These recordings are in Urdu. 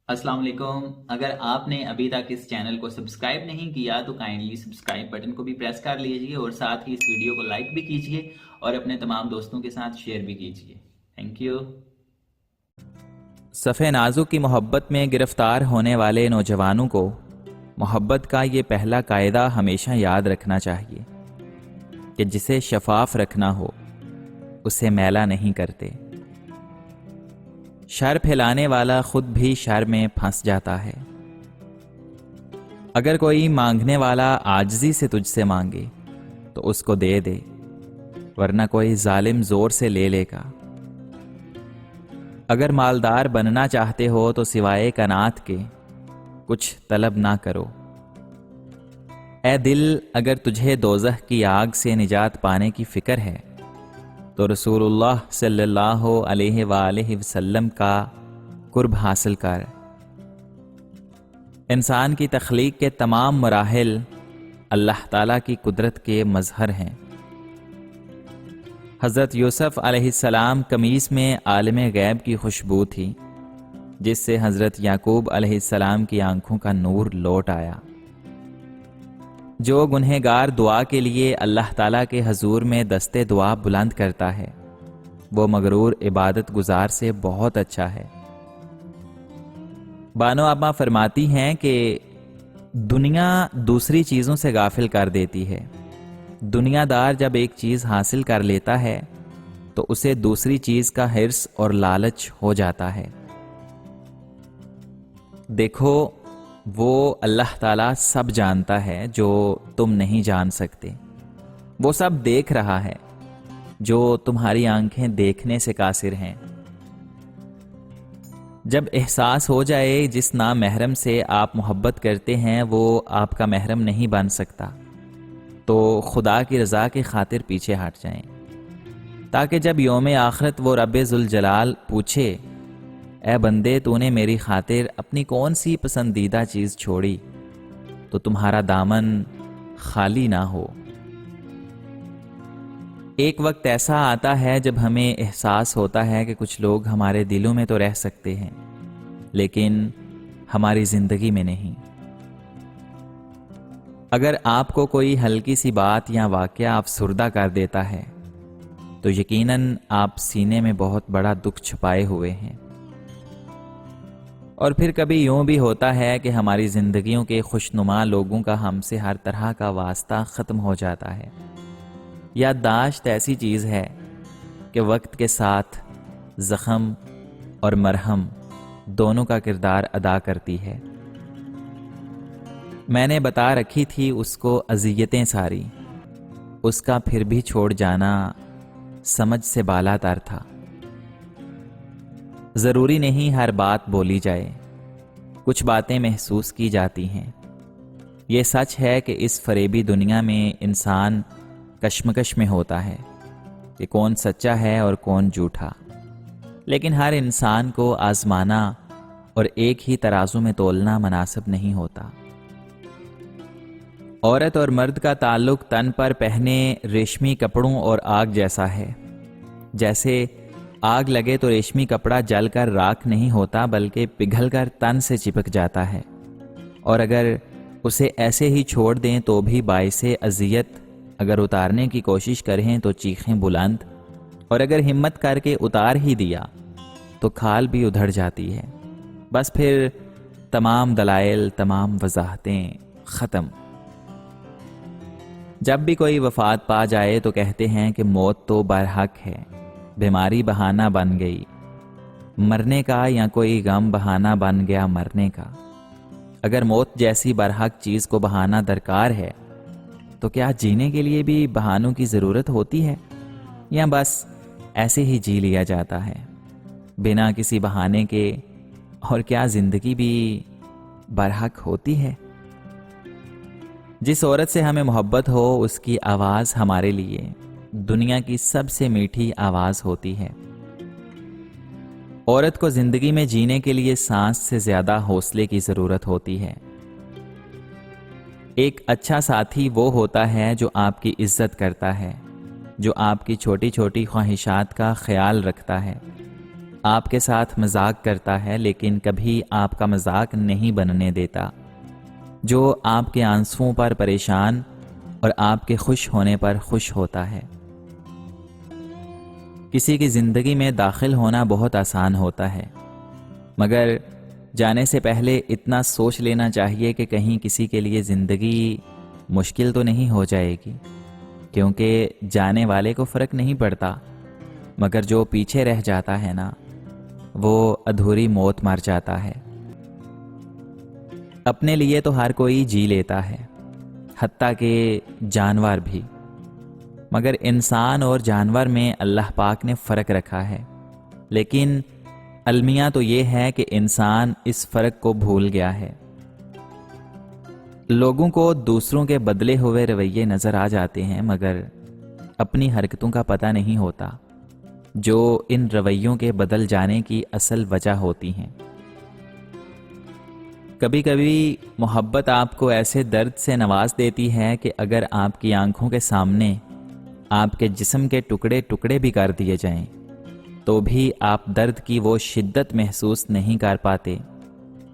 السلام علیکم۔ اگر آپ نے ابھی تک اس چینل کو سبسکرائب نہیں کیا تو کائنڈلی سبسکرائب بٹن کو بھی پریس کر لیجئے اور ساتھ ہی اس ویڈیو کو لائک بھی کیجئے اور اپنے تمام دوستوں کے ساتھ شیئر بھی کیجئے۔ Thank you. صف نازک کی محبت میں گرفتار ہونے والے نوجوانوں کو محبت کا یہ پہلا قاعدہ ہمیشہ یاد رکھنا چاہیے کہ جسے شفاف رکھنا ہو اسے میلا نہیں کرتے۔ شر پھیلانے والا خود بھی شر میں پھنس جاتا ہے۔ اگر کوئی مانگنے والا عاجزی سے تجھ سے مانگے تو اس کو دے دے، ورنہ کوئی ظالم زور سے لے لے گا۔ اگر مالدار بننا چاہتے ہو تو سوائے قناعت کے کچھ طلب نہ کرو۔ اے دل، اگر تجھے دوزخ کی آگ سے نجات پانے کی فکر ہے تو رسول اللہ صلی اللہ علیہ وآلہ وسلم کا قرب حاصل کر۔ انسان کی تخلیق کے تمام مراحل اللہ تعالیٰ کی قدرت کے مظہر ہیں۔ حضرت یوسف علیہ السلام قمیص میں عالم غیب کی خوشبو تھی جس سے حضرت یعقوب علیہ السلام کی آنکھوں کا نور لوٹ آیا۔ جو گنہگار دعا کے لیے اللہ تعالیٰ کے حضور میں دستے دعا بلند کرتا ہے وہ مغرور عبادت گزار سے بہت اچھا ہے۔ بانو ابا فرماتی ہیں کہ دنیا دوسری چیزوں سے غافل کر دیتی ہے۔ دنیا دار جب ایک چیز حاصل کر لیتا ہے تو اسے دوسری چیز کا حرص اور لالچ ہو جاتا ہے۔ دیکھو، وہ اللہ تعالیٰ سب جانتا ہے جو تم نہیں جان سکتے۔ وہ سب دیکھ رہا ہے جو تمہاری آنکھیں دیکھنے سے قاصر ہیں۔ جب احساس ہو جائے جس نامحرم سے آپ محبت کرتے ہیں وہ آپ کا محرم نہیں بن سکتا تو خدا کی رضا کی خاطر پیچھے ہٹ جائیں، تاکہ جب یوم آخرت وہ رب ذوالجلال پوچھے اے بندے تو نے میری خاطر اپنی کون سی پسندیدہ چیز چھوڑی تو تمہارا دامن خالی نہ ہو۔ ایک وقت ایسا آتا ہے جب ہمیں احساس ہوتا ہے کہ کچھ لوگ ہمارے دلوں میں تو رہ سکتے ہیں لیکن ہماری زندگی میں نہیں۔ اگر آپ کو کوئی ہلکی سی بات یا واقعہ افسردہ کر دیتا ہے تو یقیناً آپ سینے میں بہت بڑا دکھ چھپائے ہوئے ہیں۔ اور پھر کبھی یوں بھی ہوتا ہے کہ ہماری زندگیوں کے خوشنما لوگوں کا ہم سے ہر طرح کا واسطہ ختم ہو جاتا ہے۔ یادداشت ایسی چیز ہے کہ وقت کے ساتھ زخم اور مرہم دونوں کا کردار ادا کرتی ہے۔ میں نے بتا رکھی تھی اس کو اذیتیں ساری، اس کا پھر بھی چھوڑ جانا سمجھ سے بالا تر تھا۔ ضروری نہیں ہر بات بولی جائے، کچھ باتیں محسوس کی جاتی ہیں۔ یہ سچ ہے کہ اس فریبی دنیا میں انسان کشمکش میں ہوتا ہے کہ کون سچا ہے اور کون جھوٹا، لیکن ہر انسان کو آزمانا اور ایک ہی ترازو میں تولنا مناسب نہیں ہوتا۔ عورت اور مرد کا تعلق تن پر پہنے ریشمی کپڑوں اور آگ جیسا ہے۔ جیسے آگ لگے تو ریشمی کپڑا جل کر راکھ نہیں ہوتا بلکہ پگھل کر تن سے چپک جاتا ہے، اور اگر اسے ایسے ہی چھوڑ دیں تو بھی باعث اذیت، اگر اتارنے کی کوشش کریں تو چیخیں بلند، اور اگر ہمت کر کے اتار ہی دیا تو کھال بھی ادھڑ جاتی ہے۔ بس پھر تمام دلائل، تمام وضاحتیں ختم۔ جب بھی کوئی وفات پا جائے تو کہتے ہیں کہ موت تو برحق ہے، بیماری بہانہ بن گئی مرنے کا، یا کوئی غم بہانہ بن گیا مرنے کا۔ اگر موت جیسی برحق چیز کو بہانہ درکار ہے تو کیا جینے کے لیے بھی بہانوں کی ضرورت ہوتی ہے، یا بس ایسے ہی جی لیا جاتا ہے بنا کسی بہانے کے؟ اور کیا زندگی بھی برحق ہوتی ہے؟ جس عورت سے ہمیں محبت ہو اس کی آواز ہمارے لیے دنیا کی سب سے میٹھی آواز ہوتی ہے۔ عورت کو زندگی میں جینے کے لیے سانس سے زیادہ حوصلے کی ضرورت ہوتی ہے۔ ایک اچھا ساتھی وہ ہوتا ہے جو آپ کی عزت کرتا ہے، جو آپ کی چھوٹی چھوٹی خواہشات کا خیال رکھتا ہے، آپ کے ساتھ مذاق کرتا ہے لیکن کبھی آپ کا مذاق نہیں بننے دیتا، جو آپ کے آنسوؤں پر پریشان اور آپ کے خوش ہونے پر خوش ہوتا ہے۔ کسی کی زندگی میں داخل ہونا بہت آسان ہوتا ہے، مگر جانے سے پہلے اتنا سوچ لینا چاہیے کہ کہیں کسی کے لیے زندگی مشکل تو نہیں ہو جائے گی، کیونکہ جانے والے کو فرق نہیں پڑتا، مگر جو پیچھے رہ جاتا ہے نا، وہ ادھوری موت مر جاتا ہے۔ اپنے لیے تو ہر کوئی جی لیتا ہے، حتیٰ کہ جانور بھی، مگر انسان اور جانور میں اللہ پاک نے فرق رکھا ہے۔ لیکن المیہ تو یہ ہے کہ انسان اس فرق کو بھول گیا ہے۔ لوگوں کو دوسروں کے بدلے ہوئے رویے نظر آ جاتے ہیں، مگر اپنی حرکتوں کا پتہ نہیں ہوتا، جو ان رویوں کے بدل جانے کی اصل وجہ ہوتی ہیں۔ کبھی کبھی محبت آپ کو ایسے درد سے نواز دیتی ہے کہ اگر آپ کی آنکھوں کے سامنے آپ کے جسم کے ٹکڑے ٹکڑے بھی کر دیے جائیں تو بھی آپ درد کی وہ شدت محسوس نہیں کر پاتے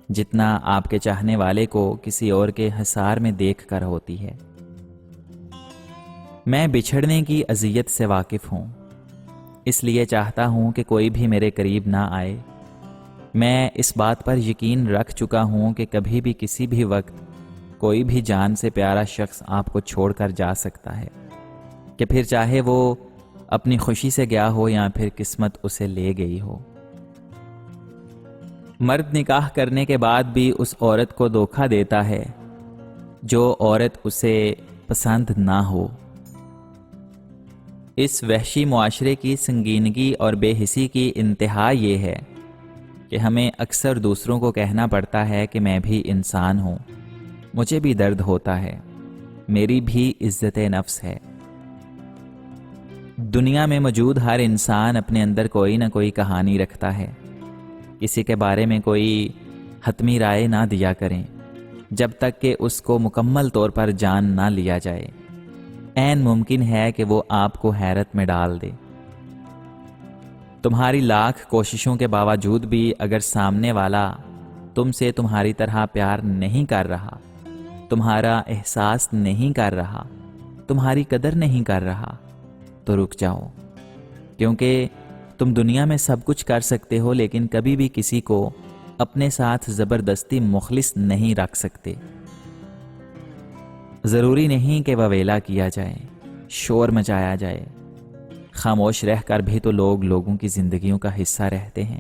جتنا آپ کے چاہنے والے کو کسی اور کے حصار میں دیکھ کر ہوتی ہے۔ میں بچھڑنے کی اذیت سے واقف ہوں، اس لیے چاہتا ہوں کہ کوئی بھی میرے قریب نہ آئے۔ میں اس بات پر یقین رکھ چکا ہوں کہ کبھی بھی کسی بھی وقت کوئی بھی جان سے پیارا شخص آپ کو چھوڑ کر جا سکتا ہے، کہ پھر چاہے وہ اپنی خوشی سے گیا ہو یا پھر قسمت اسے لے گئی ہو۔ مرد نکاح کرنے کے بعد بھی اس عورت کو دھوکہ دیتا ہے جو عورت اسے پسند نہ ہو۔ اس وحشی معاشرے کی سنگینگی اور بے حسی کی انتہا یہ ہے کہ ہمیں اکثر دوسروں کو کہنا پڑتا ہے کہ میں بھی انسان ہوں، مجھے بھی درد ہوتا ہے، میری بھی عزت نفس ہے۔ دنیا میں موجود ہر انسان اپنے اندر کوئی نہ کوئی کہانی رکھتا ہے، کسی کے بارے میں کوئی حتمی رائے نہ دیا کریں جب تک کہ اس کو مکمل طور پر جان نہ لیا جائے۔ عین ممکن ہے کہ وہ آپ کو حیرت میں ڈال دے۔ تمہاری لاکھ کوششوں کے باوجود بھی اگر سامنے والا تم سے تمہاری طرح پیار نہیں کر رہا، تمہارا احساس نہیں کر رہا، تمہاری قدر نہیں کر رہا، تو رک جاؤ، کیونکہ تم دنیا میں سب کچھ کر سکتے ہو لیکن کبھی بھی کسی کو اپنے ساتھ زبردستی مخلص نہیں رکھ سکتے۔ ضروری نہیں کہ وویلا کیا جائے، شور مچایا جائے، خاموش رہ کر بھی تو لوگ لوگوں کی زندگیوں کا حصہ رہتے ہیں۔